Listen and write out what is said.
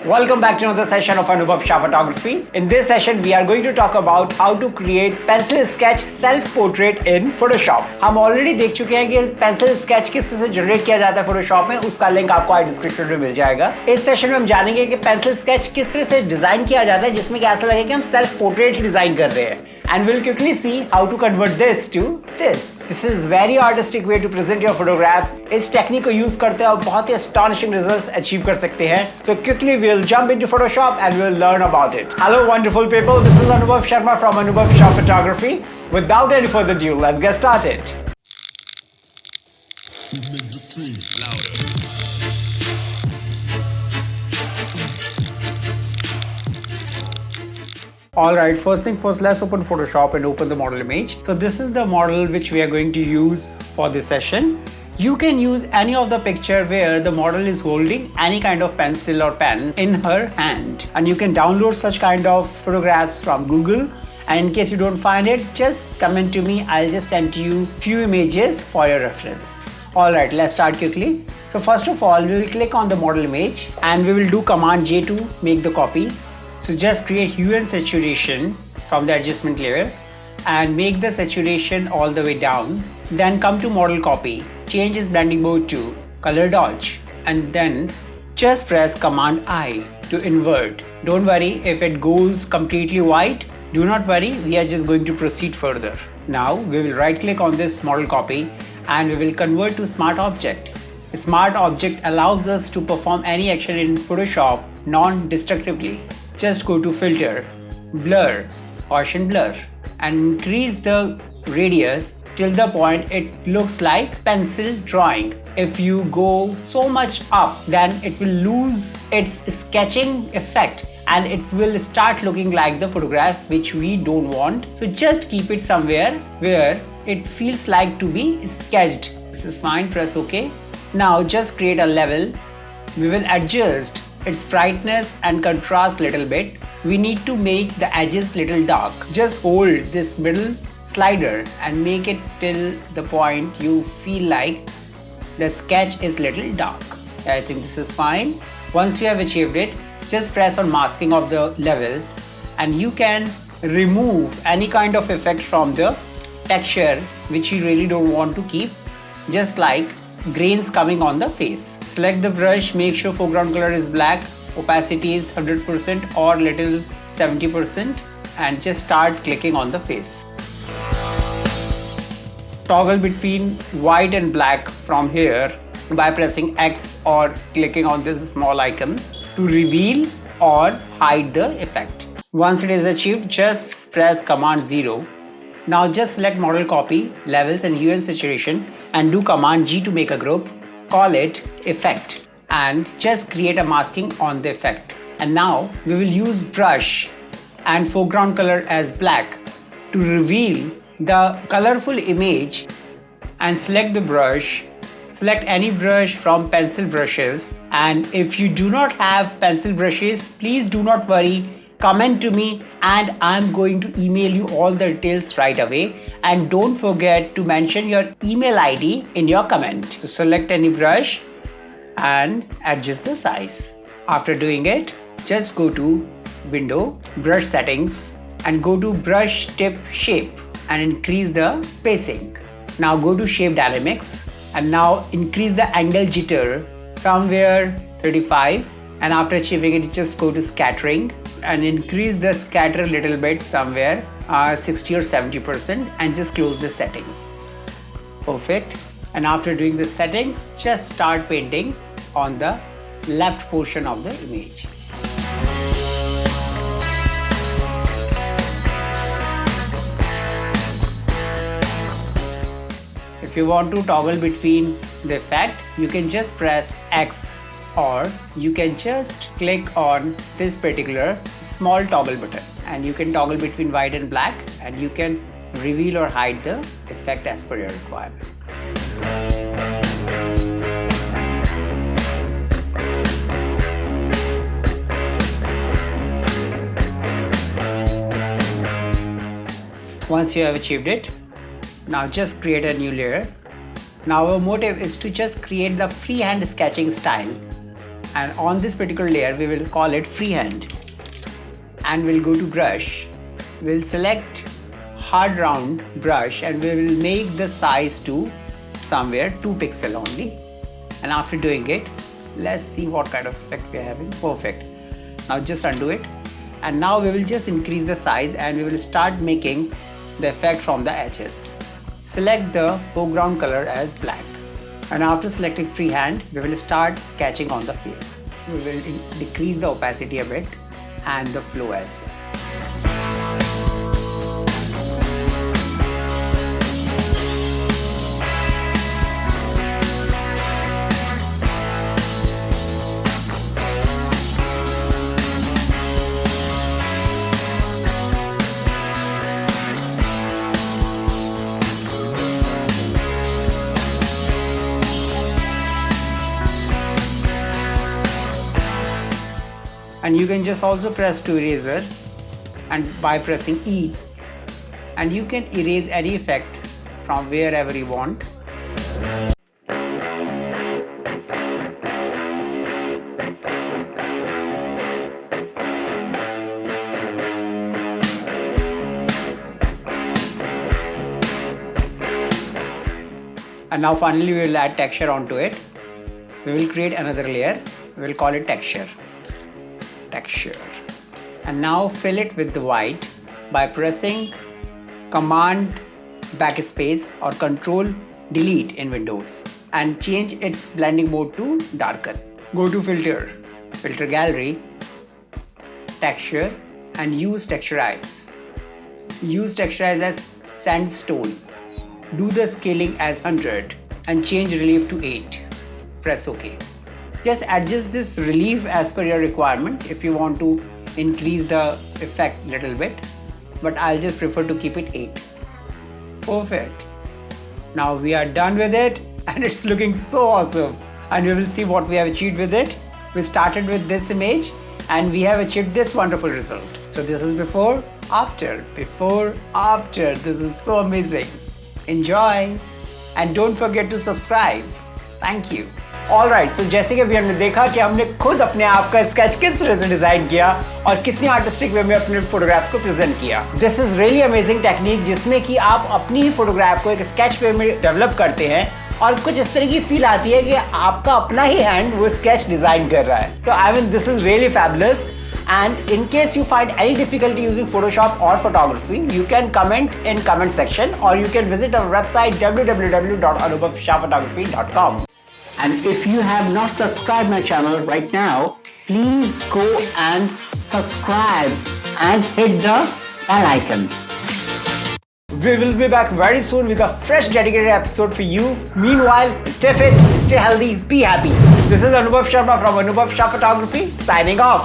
Welcome back to another session of Anubhavshaphotography. In this session, we are going to talk about how to create pencil sketch self-portrait in Photoshop. हम already देख चुके हैं कि pencil sketch किस तरह से generate किया जाता है Photoshop में, उसका link आपको आई डिस्क्रिप्शन में मिल जाएगा. इस सेशन में हम जानेंगे कि pencil sketch किस तरह से डिजाइन किया जाता है जिसमें कि ऐसा लगे कि हम self-portrait ही डिजाइन कर रहे हैं. And we'll quickly see how to convert this to this. This is very artistic way to present your photographs. इस टेक्निक को यूज करते हैं और बहुत ही astonishing results achieve कर सकते हैं. So quickly we'll jump into Photoshop and we'll learn about it. Hello wonderful people, this is Anubhav Sharma from Anubhavshaphotography. Without any further ado, let's get started. Make the streets louder. Alright, first thing first, let's open Photoshop and open the model image. So this is the model which we are going to use for this session. You can use any of the picture where the model is holding any kind of pencil or pen in her hand. And you can download such kind of photographs from Google. And in case you don't find it, just comment to me. I'll just send you few images for your reference. Alright, let's start quickly. So first of all, we will click on the model image and we will do Command J to make the copy. So just create hue and saturation from the adjustment layer and make the saturation all the way down. Then come to model copy, change its blending mode to color dodge and then just press Command I to invert. Don't worry if it goes completely white, do not worry, we are just going to proceed further. Now we will right click on this model copy and we will convert to Smart Object. A Smart Object allows us to perform any action in Photoshop non-destructively. Just go to Filter, Blur, Gaussian Blur and increase the radius till the point it looks like pencil drawing. If you go so much up, then it will lose its sketching effect and it will start looking like the photograph which we don't want. So just keep it somewhere where it feels like to be sketched. This is fine, press OK. Now just create a level. We will adjust its brightness and contrast little bit. We need to make the edges little dark. Just hold this middle slider and make it till the point you feel like the sketch is little dark. I think this is fine. Once you have achieved it, just press on masking of the level and you can remove any kind of effect from the texture which you really don't want to keep, just like grains coming on the face. Select the brush, make sure foreground color is black, opacity is 100% or little 70% and just start clicking on the face. Toggle between white and black from here by pressing X or clicking on this small icon to reveal or hide the effect. Once it is achieved, just press Command 0. Now just select model copy, levels and hue and saturation and do Command G to make a group. Call it effect and just create a masking on the effect. And now we will use brush and foreground color as black to reveal the colorful image and select the brush. Select any brush from pencil brushes and if you do not have pencil brushes, please do not worry. Comment to me and I'm going to email you all the details right away. And don't forget to mention your email ID in your comment. So select any brush and adjust the size. After doing it, just go to Window, Brush Settings and go to Brush Tip Shape and increase the spacing. Now go to Shape Dynamics and now increase the angle jitter somewhere 35 and after achieving it, just go to Scattering and increase the scatter a little bit somewhere 60 or 70% and just close the setting. Perfect. And after doing the settings, just start painting on the left portion of the image. If you want to toggle between the effect, you can just press X or you can just click on this particular small toggle button and you can toggle between white and black and you can reveal or hide the effect as per your requirement. Once you have achieved it, now just create a new layer. Now our motive is to just create the freehand sketching style And on this particular layer, we will call it freehand. And we'll go to brush. We'll select hard round brush and we will make the size to somewhere 2 pixel only. And after doing it, let's see what kind of effect we are having. Perfect. Now just undo it. And now we will just increase the size and we will start making the effect from the edges. Select the foreground color as black. And after selecting freehand, we will start sketching on the face. We will decrease the opacity a bit and the flow as well. And you can just also press to eraser and by pressing E, and you can erase any effect from wherever you want. And now finally we will add texture onto it. We will create another layer. We will call it texture. And now fill it with the white by pressing Command backspace or Control Delete in Windows and change its blending mode to darken. Go to filter gallery, texture, and use texturize. Use texturize as sandstone. Do the scaling as 100 and change relief to 8. Press OK. Just adjust this relief as per your requirement if you want to increase the effect a little bit, but I'll just prefer to keep it 8. Perfect. Now we are done with it and it's looking so awesome, and we will see what we have achieved with it. We started with this image and we have achieved this wonderful result. So this is before, after. This is so amazing. Enjoy and don't forget to subscribe. Thank you. Alright, so जैसे कि अभी हमने देखा कि हमने खुद अपने आप का स्केच किस तरह से डिजाइन किया और कितनी आर्टिस्टिक वे में अपने फोटोग्राफ को प्रेजेंट किया. This is really amazing technique जिसमें कि आप अपनी ही फोटोग्राफ को एक स्केच वे में डेवलप करते हैं और कुछ इस तरह की फील आती है कि आपका अपना ही हैंड वो स्केच डिजाइन कर रहा है. So I mean this is really fabulous. And in case you find any difficulty using Photoshop or photography, you can comment in comment section or you can visit our website www.anubhavshaphotography.com. And if you have not subscribed my channel right now, please go and subscribe and hit the bell icon. We will be back very soon with a fresh dedicated episode for you. Meanwhile, stay fit, stay healthy, be happy. This is Anubhav Sharma from Anubhav Photography signing off.